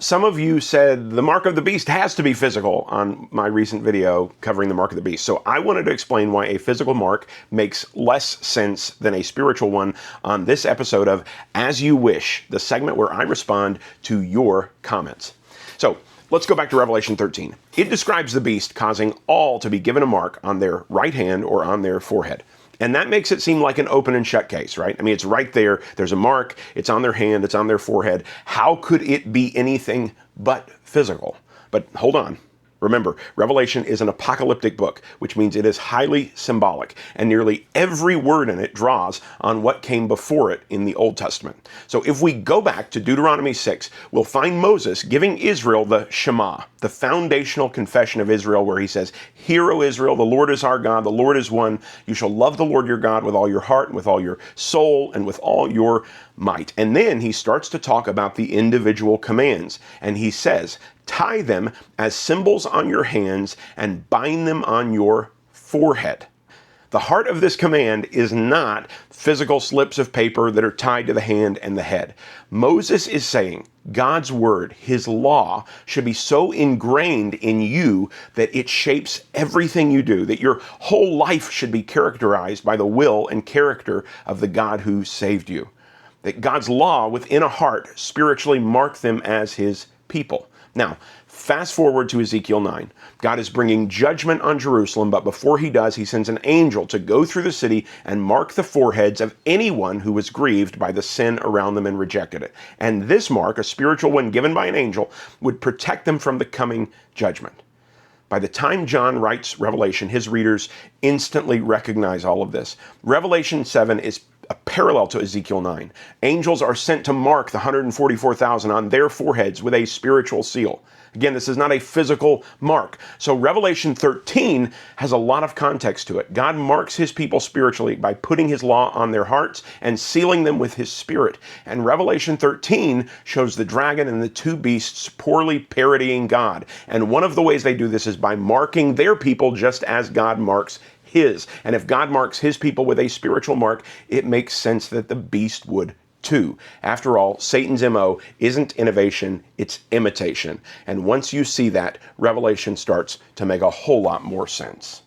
some of you said the mark of the beast has to be physical on my recent video covering the mark of the beast. So I wanted to explain why a physical mark makes less sense than a spiritual one on this episode of As You Wish, the segment where I respond to your comments. So let's go back to Revelation 13. It describes the beast causing all to be given a mark on their right hand or on their forehead. And that makes it seem like an open and shut case, right? I mean, it's right there. There's a mark. It's on their hand. It's on their forehead. How could it be anything but physical? But hold on. Remember, Revelation is an apocalyptic book, which means it is highly symbolic, and nearly every word in it draws on what came before it in the Old Testament. So if we go back to Deuteronomy 6, we'll find Moses giving Israel the Shema, the foundational confession of Israel, where he says, "Hear, O Israel, the Lord is our God, the Lord is one. You shall love the Lord your God with all your heart and with all your soul and with all your might." And then he starts to talk about the individual commands, and he says, "Tie them as symbols on your hands and bind them on your forehead." The heart of this command is not physical slips of paper that are tied to the hand and the head. Moses is saying God's word, his law, should be so ingrained in you that it shapes everything you do, that your whole life should be characterized by the will and character of the God who saved you. That God's law within a heart spiritually mark them as his people. Now, fast forward to Ezekiel 9. God is bringing judgment on Jerusalem, but before he does, he sends an angel to go through the city and mark the foreheads of anyone who was grieved by the sin around them and rejected it. And this mark, a spiritual one given by an angel, would protect them from the coming judgment. By the time John writes Revelation, his readers instantly recognize all of this. Revelation 7 is a parallel to Ezekiel 9. Angels are sent to mark the 144,000 on their foreheads with a spiritual seal. Again, this is not a physical mark. So Revelation 13 has a lot of context to it. God marks his people spiritually by putting his law on their hearts and sealing them with his spirit. And Revelation 13 shows the dragon and the two beasts poorly parodying God. And one of the ways they do this is by marking their people just as God marks his. And if God marks his people with a spiritual mark, it makes sense that the beast would too. After all, Satan's MO isn't innovation, it's imitation. And once you see that, Revelation starts to make a whole lot more sense.